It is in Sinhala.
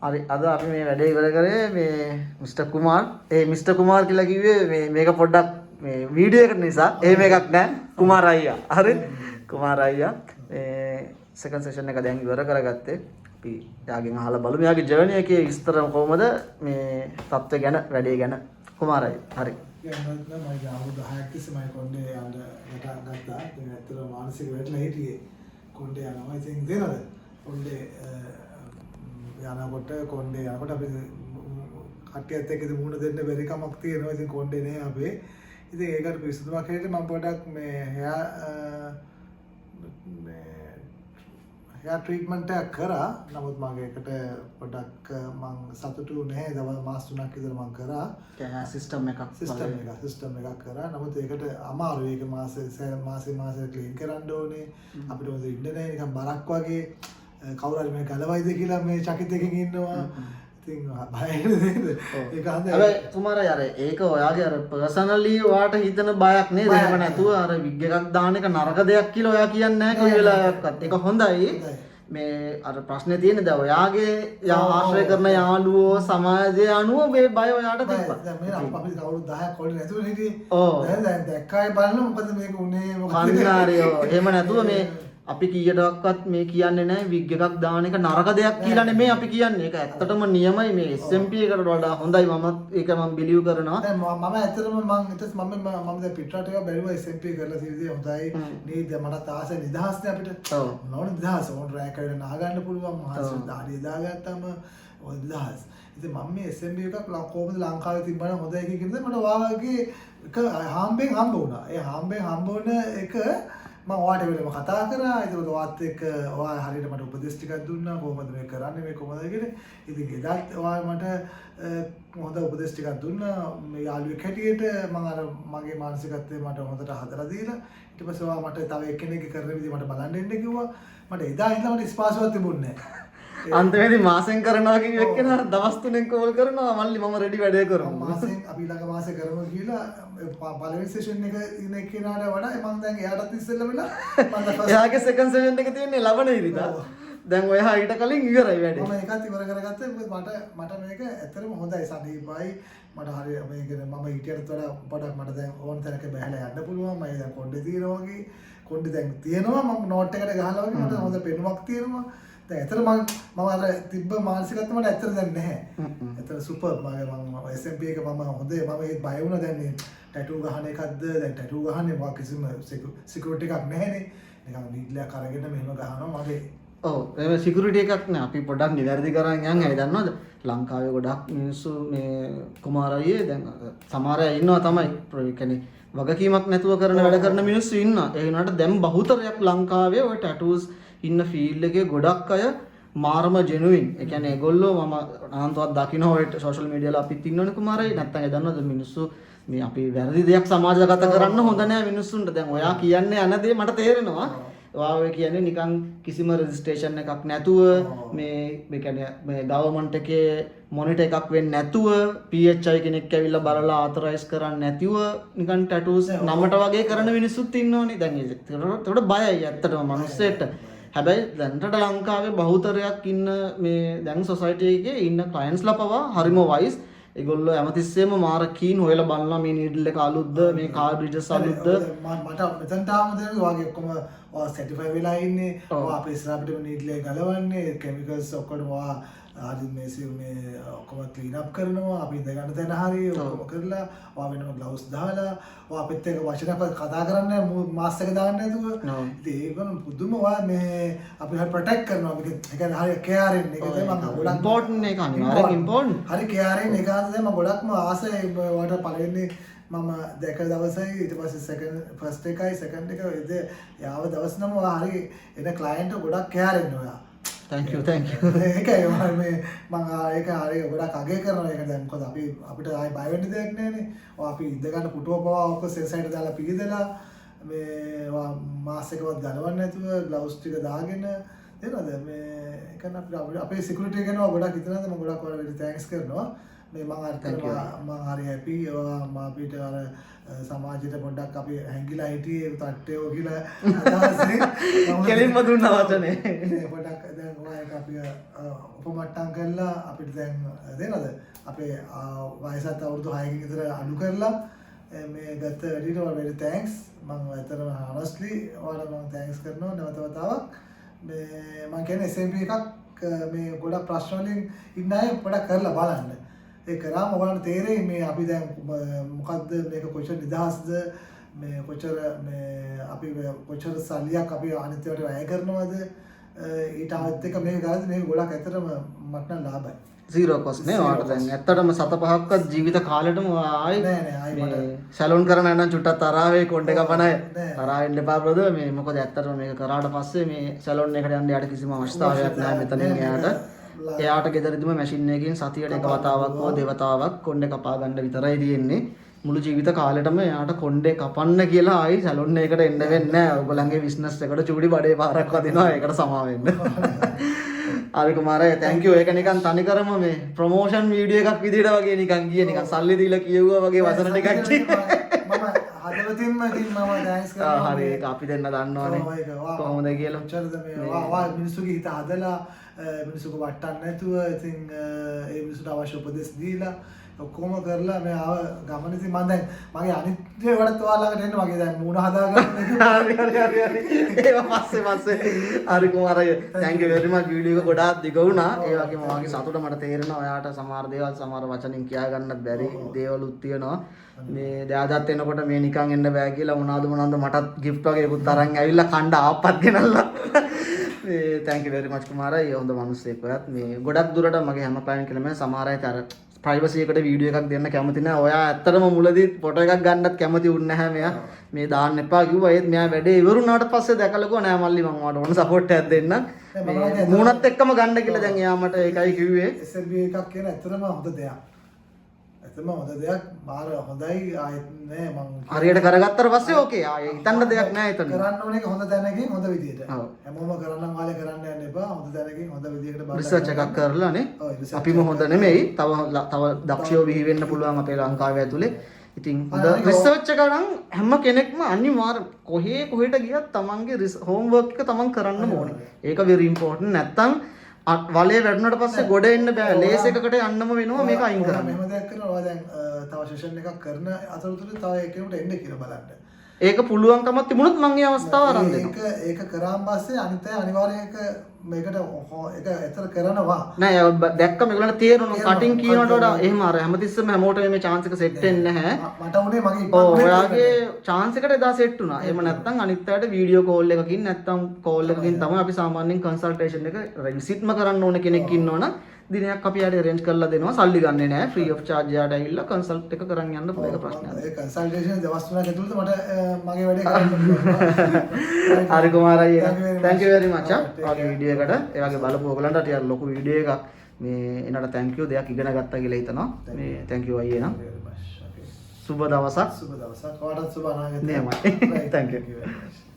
හරි අද අපි මේ වැඩේ ඉවර කරේ මේ මිස්ටර් කුමාර්. මිස්ටර් කුමාර් කියලා කිව්වේ මේක පොඩ්ඩක් මේ වීඩියෝ එකට නිසා. එහෙම එකක් නෑ. කුමාර් අයියා. හරි. කුමාර් අයියා මේ සෙකන්ඩ් සෙෂන් එක දැන් ඉවර කරගත්තේ. අපි යාගෙන් අහලා බලමු යාගේ ජර්නි එකේ විස්තර කොහොමද මේ තත්ත්වය ගැන වැඩේ ගැන. කුමාර් අයියා. හරි. මම අවුරුදු 10ක් තිස්සේ මම කොණ්ඩේ යන්න ගත්තා. ඉතින් ඇත්තටම මානසික වැටලා හිටියේ. කොණ්ඩේ යනවා. ඉතින් දෙනවද? කොණ්ඩේ යනකොට කොණ්ඩේ යනකොට අපි කට්ටියත් එක්ක ඉතින් මුණ දෙන්න බැරි කමක් තියෙනවා. ඉතින් කොණ්ඩේ නේ අපේ. ඉතින් ඒකට පිස්සුතුමක් හැටියට මම පොඩක් මේ හෙයා ට්‍රීට්මන්ට් එකක් කරා. නමුත් මගේ එකට පොඩක් මම සතුටු නැහැ. දවස් මාස 3ක් විතර මම කරා. සිස්ටම් එකක් කරා. නමුත් ඒකට අමාරුයි. ඒක මාසේ ක්ලීන් කරන්න ඕනේ. අපිට මොකද ඉන්න නැහැ නිකන් බරක් වගේ. කවුරු හරි මේ ගලවයිද කියලා මේ චකිතකින් ඉන්නවා. ඉතින් බයයි නේද? ඒක හන්ද හැබැයි කුමාර අර ඒක ඔයාගේ අර පර්සනලි ඔයාට හිතන බයක් නේද? එහෙම නැතුව අර විග් එකක් දාන එක නරක දෙයක් කියලා ඔයා කියන්නේ නැහැ කොයි වෙලාවකවත්. ඒක හොඳයි. මේ අර ප්‍රශ්නේ තියෙන්නේ දැන් ඔයාගේ ආශ්‍රය කරන යාළුවෝ සමාජය අනුව මේ බය ඔයාට තිබ්බා. දැන් මේ අපි කවුරු 10ක් කොල්ලේ නැතුව හිටියේ. ඔව්. දැන් දැක්කයි බලන්න මොකද මේක උනේ මොකද? කන්නාරියෝ. එහෙම නැතුව මේ අපි කීයටවත් මේ කියන්නේ නැහැ විග් එකක් දාන එක නරක දෙයක් කියලා නෙමෙයි අපි කියන්නේ. ඒක ඇත්තටම නියමයි මේ SMP එකට වඩා හොඳයි. මම ඒක මම බිලිව් කරනවා. දැන් මම ඇත්තටම මම දැන් පිටරට ඒවා බැලුවා SMP කරලා තියෙන්නේ හොඳයි. නේද? මටත් ආසයි නිදහස්නේ අපිට. ඔව්. නෝන නිදහස් ඕන රැක් කරගෙන නා ගන්න පුළුවන්. මහත් දාඩිය දාගත්තාම ඔය නිදහස්. ඉතින් මම මේ SMP එකක් කොහොමද ලංකාවේ තිබ්බනම් හොඳයි කියනද මට වාගේ එක හාම්බෙන් හම්බ වුණා. ඒ හාම්බෙන් හම්බ වුණ එක මම ඔයාට වෙලම කතා කරා. ඒක ඔයාත් එක්ක ඔයා හරියට මට උපදෙස් ටිකක් දුන්නා කොහොමද මේක කරන්නේ මේ කොහොමද කියලා. ඉතින් එදාත් ඔයා මට හොඳ උපදෙස් ටිකක් දුන්නා. මේ යාළුවෙක් හැටියට මම අර මගේ මානසිකත්වය මට හොඳට හදලා දීලා ඊට පස්සේ ඔයා මට තව එක්කෙනෙක්ගේ කරන විදිහ මට බලන්න එන්න කිව්වා. මට එදා ඉඳලා මට ස්පාසුවක් තිබුණේ නැහැ. අන්තිමේදී මාසෙන් කරනවා කියන එක්කෙනා දවස් 3ෙන් කෝල් කරනවා මල්ලි මම රෙඩි වැඩේ කරමු. මාසෙන් අපි ළඟ මාසේ කරමු කියලා පළවෙනි සෙෂන් එක ඉන්න එක්කෙනාට වඩා මම දැන් එයාටත් ඉස්සෙල්ලා වෙලා එයාගේ සෙකන්ඩ් සෙෂන් එක තියෙන්නේ ලබන ඉරිදා. දැන් ඔයා ඊට කලින් ඉවරයි වැඩේ. මම ඒකත් ඉවර කරගත්තා. මට මේක ඇත්තටම හොඳයි සනීපයි. මට හරි මේක මම හිටියට වඩා පොඩක් මට දැන් ඕන තැනක බහැලා යන්න පුළුවන්. මම දැන් කොණ්ඩේ තියෙනවා වගේ. කොණ්ඩේ දැන් තියෙනවා මම නෝට් එකට ගහලා වගේ මට හොඳ පෙනුමක් තියෙනවා. දැන් ඇත්තට මම අර තිබ්බ මානසිකත්වය මට ඇත්තට දැන් නැහැ. ඇත්තට සුපර් මම SMP එක මම හොඳේ මම ඒත් බය වුණා දැන් මේ ටැටූ ගහන එකක්ද දැන් ටැටූ ගහන්නේ මම කිසිම සිකියුරිටි එකක් නැහැනේ. නිකන් නීඩ්ලයක් අරගෙන මෙහෙම ගහනවා මගේ. ඔව් ඒ සිකියුරිටි එකක් නෑ. අපි පොඩ්ඩක් නිවැරදි කරන් යන් ඇයි දන්නවද? ලංකාවේ ගොඩක් මිනිස්සු මේ කුමාර අයියේ දැන් සමහර අය ඉන්නවා තමයි. ඒ කියන්නේ වගකීමක් නැතුව කරන වැඩ කරන මිනිස්සු ඉන්නවා. ඒ වුණාට දැන් බහුතරයක් ලංකාවේ ඔය ටැටූස් ඉන්න ෆීල්ඩ් එකේ ගොඩක් අය මාරම ජෙනුයින්. ඒ කියන්නේ ඒගොල්ලෝ මම අනන්තවත් දකින්න ඔය සෝෂල් මීඩියා වල අපිත් ඉන්නවනේ කුමාරයි. නැත්තම් ඒ දන්නවද මිනිස්සු මේ අපි වැරදි දෙයක් සමාජගත කරන්න හොඳ නෑ මිනිස්සුන්ට. දැන් ඔයා කියන්නේ යන දේ මට තේරෙනවා. ඔයා ඔය කියන්නේ නිකන් කිසිම රෙජිස්ට්‍රේෂන් එකක් නැතුව මේ කියන්නේ මේ ගවර්න්මන්ට් එකේ මොනිටර් එකක් වෙන්නේ නැතුව PHI කෙනෙක් ඇවිල්ලා බලලා ආතරයිස් කරන්නේ නැතිව නිකන් ටැටූස් නමට වගේ කරන මිනිස්සුත් ඉන්නෝනේ. දැන් ඒකට බයයි ඇත්තටම මිනිස්සෙට. හැබැයි දැන්ට ලංකාවේ බහුතරයක් ඉන්න මේ දැන් සොසයිටි එකේ ඉන්න ක්ලයන්ට්ස්ලා පවා හරිම වයිස්. ඒගොල්ලෝ හැමතිස්සෙම මාර කීන් හොයලා බලනවා මේ නීඩල් එක අලුත්ද මේ කාර්බ්‍රිජස් අලුත්ද. මට මෙතනට ආවම දැන් වාගේ ඔක්කොම සර්ටිෆයි වෙලා ඉන්නේ. අපේ ඉස්සරහටම නීඩල් එක ගලවන්නේ කෙමිකල්ස් ඔක්කොම ආදි මේ ඔක්කොම ක්ලීන් අප් කරනවා. අපි ඉඳ ගන්න තැන හරි ඔක්කොම කරලා වෙනම ග්ලව්ස් දාලා අපිත් එක්ක වචනයක් කතා කරන්නේ මාස්ක් එක දාන්න නැතුව. ඉතින් ඒකම පුදුම මේ අපි හරි ප්‍රොටෙක්ට් කරනවා. අපි ඒ කියන්නේ හරි කෙයාරින් එක තමයි මම ගොඩක් ඉම්පෝටන්ට් එක අනිවාර්යෙන් ඉම්පෝටන්ට්. හරි කෙයාරින් එක තමයි මම ගොඩක්ම ආසයි වට පළවෙනි මම දැක දවසයි ඊට පස්සේ ෆස්ට් එකයි සෙකන්ඩ් එක යාව දවස් නම හරි එන ක්ලයන්ට් ගොඩක් කෙයාරින් ඔයා. thank you ඒකයි මේ මම ඒක හරි ගොඩක් අගය කරනවා. ඒක දැන් මොකද අපිට ආයි බය වෙන්න දෙයක් නැහැනේ. අපි ඉඳ ගන්න පුටුව පවා ඔක්කොම සෙන්සයිඩ් දාලා පිළිදලා මේ මාස් එකවත් ගලවන්න නැතුව ග්ලව්ස් ටික දාගෙන දෙනවද මේ එකන අපේ සිකියුරිටි එක ගැන ගොඩක් හිතනද මම ගොඩක් ඔයාලට තෑන්ක්ස් කරනවා. මේ මම හරි හැපි මම අපිට අර සමාජයට පොඩ්ඩක් අපි හැංගිලා හිටියේ තට්ටේෝ කියලා අදහසෙන් කෙලින්ම දුන්නා වචනේ. පොඩ්ඩක් දැන් ඔයක අපි උපමට්ටම් කරලා අපිට දැන් දෙනවද අපේ වයසත් අවුරුදු 6කින් විතර අඩු කරලා මේ ගත වැඩිට very thanks මම ඇත්තටම honestly ඔයාලට මම thanks කරනවා නැවත වතාවක් මේ මම කියන්නේ SMP එකක් මේ ගොඩක් ප්‍රශ්න වලින් ඉන්න අය පොඩක් කරලා බලන්න. ඒ කරාම ඔයාලට තේරෙයි මේ අපි දැන් මොකද්ද මේක කොච්චර නිදහස්ද මේ කොච්චර මේ අපි කොච්චර සල්ලියක් අපි අනිත්‍යයට වැය කරනවද ඊට අත් එක මේක ගානද මේක ගොඩක් ඇත්තටම මට නම් ලාභයි. zero cost නේ ඔයාලට දැන් ඇත්තටම 7-5ක්වත් ජීවිත කාලෙටම ආයි නෑ මේ සැලොන් කරන නම් චුට්ටක් තරහවේ කොණ්ඩ කපනයි තරහ වෙන්න එපා බ්‍රදර් මේ මොකද ඇත්තටම මේක කරාට පස්සේ මේ සැලොන් එකට යන්න යාට කිසිම අවශ්‍යතාවයක් නැහැ මෙතනින් එයාට ගෙදරදිම මැෂින් එකකින් සතියට එක වතාවක් හෝ දෙවතාවක් කොණ්ඩේ කපා ගන්න විතරයි තියෙන්නේ මුළු ජීවිත කාලෙටම එයාට කොණ්ඩේ කපන්න කියලා ආයි සැලොන් එකකට එන්න වෙන්නේ නැහැ ඔයගොල්ලන්ගේ බිස්නස් එකට චූඩි බඩේ පාරක් වදිනවා ඒකට සමා වෙන්න ආරි කුමාරයා thank you ඒක නිකන් තනිකරම මේ ප්‍රොමෝෂන් වීඩියෝ එකක් විදිහට වගේ නිකන් ගියේ නිකන් සල්ලි දීලා කියෙව්වා වගේ වචන ටිකක් මම හදවතින්ම මම thanks කරනවා හරි ඒක අපි දෙන්න දන්නවනේ කොහොමද කියලා කොච්චරද මේ වා මිනිස්සුගේ හිත හදලා මිනිස්සුක වටන්න නැතුව ඉතින් ඒ මිනිස්සුන්ට අවශ්‍ය උපදෙස් දීලා ඔක්කොම කරලා මේ ආව ගමන ඉතින් මම දැන් මගේ අනිත් ඒවලත් ඔයාලකට එන්න මගේ දැන් මූණ හදාගන්න හරි ඒවා පස්සේ හරි කුමාරයා thank you very much video එක ගොඩාක් දිග වුණා ඒ වගේම වාගේ සතුට මට තේරෙනවා ඔයාට සමහර දේවල් සමහර වචනින් කියා ගන්නත් බැරි දේවලුත් තියෙනවා මේ දයාදත් එනකොට මේ නිකන් එන්න බෑ කියලා මොනවාද මටත් gift වගේ එකකුත් අරන් ඇවිල්ලා කණ්ඩ ආප්පත් ගෙනල්ලා මේ thank you very much කුමාරයා හොඳ මිනිස්සෙක් ඔයත් මේ ගොඩක් දුරට මගේ හැම client කෙනෙක්ම සමහර අය අර ප්‍රයිවසි එකට වීඩියෝ එකක් දෙන්න කැමති නැහැ. ඔයා ඇත්තටම මුලදී ෆොටෝ එකක් ගන්නත් කැමති වුණ නැහැ මෙයා. මේ දාන්න එපා කිව්වා. ඒත් මෙයා වැඩේ ඉවරුනාට පස්සේ දැකලා කිව්වා නෑ මල්ලි මම ඔයාලට ඕන සපෝට් එකක් දෙන්නම්. මේ මූණත් එක්කම ගන්න කියලා දැන් එයා මට ඒකයි කිව්වේ. SLB එකක් කියන ඇත්තටම හොඳ දෙයක්. ඇත්තම හොඳ දෙයක්. මාර හොඳයි ආයෙත් නෑ මම හරියට කරගත්තට පස්සේ ඕකේ. ආයේ හිතන්න දෙයක් නෑ එතන. කරන්න ඕනේ හොඳ දැනකින් හොඳ විදියට. හැමෝම කරන්න වාලේ කරන්න යන්න එපා. හොඳ දැනකින් හොඳ විදියකට බලන්න. රිසර්ච් එකක් කරලා නේ. අපිම හොඳ නෙමෙයි. තව දක්ෂයෝ බිහි වෙන්න පුළුවන් අපේ ලංකාවේ ඇතුලේ. ඉතින් හොඳ රිසර්ච් එක නම් හැම කෙනෙක්ම අනිවාර්ය කොහෙට ගියත් තමන්ගේ හෝම්වර්ක් එක තමන් කරන්න ඕනේ. ඒක very important. නැත්තම් වලේ වැඩුණාට පස්සේ ගොඩ එන්න බෑ. ලේස් එකකට යන්නම වෙනවා මේක අයින් කරන්න. මෙහෙම දෙයක් කරනවා දැන් තව සෙෂන් එකක් කරන අතරතුර තව එකෙකුට එන්න කියලා බලන්න. ඒක පුළුවන්කමක් තිබුණොත් මම ඒ අවස්ථාව අරන් දෙනවා. ඒක කරාන් පස්සේ අනිත් අය අනිවාර්යයෙන් මේකට ඒක ඇත්තට කරනවා. නෑ දැක්ක මේගොල්ලන්ට තේරෙනවා කටින් කියනකට වඩා එහෙම අර හැමතිස්සෙම හැමෝටම මේ chance එක set වෙන්නේ නැහැ. මට උනේ මගේ ඔව් ඔයාගේ chance එකට එදා set වුණා. එහෙම නැත්නම් අනිත් අයට වීඩියෝ කෝල් එකකින් නැත්නම් කෝල් එකකින් තමයි අපි සාමාන්‍යයෙන් consultation එක විසිට්ම කරන්න ඕන කෙනෙක් ඉන්නවනම් දිනයක් අපි යාට arrange කරලා දෙනවා. සල්ලි ගන්නෙ නෑ. free of charge යාට ඇවිල්ලා consult එක කරන් යන්න පුළුවන් ප්‍රශ්නයක්. ඒ consultation දවස් 3ක් ඇතුළත මට මගේ වැඩේ කරන්න පුළුවන්. හරි කුමාරයා thank you very much. ඔයාගේ වීඩියෝ එකට ඒ වගේ බලපු ඔයගලන්ට ටිකක් ලොකු වීඩියෝ එකක් මේ එනට thank you දෙයක් ඉගෙන ගත්තා කියලා හිතනවා. මේ thank you අයියේ නම්. සුබ දවසක්. සුබ දවසක්. ඔයාලට සුබ අනාගතයක්. නේමයි. thank you.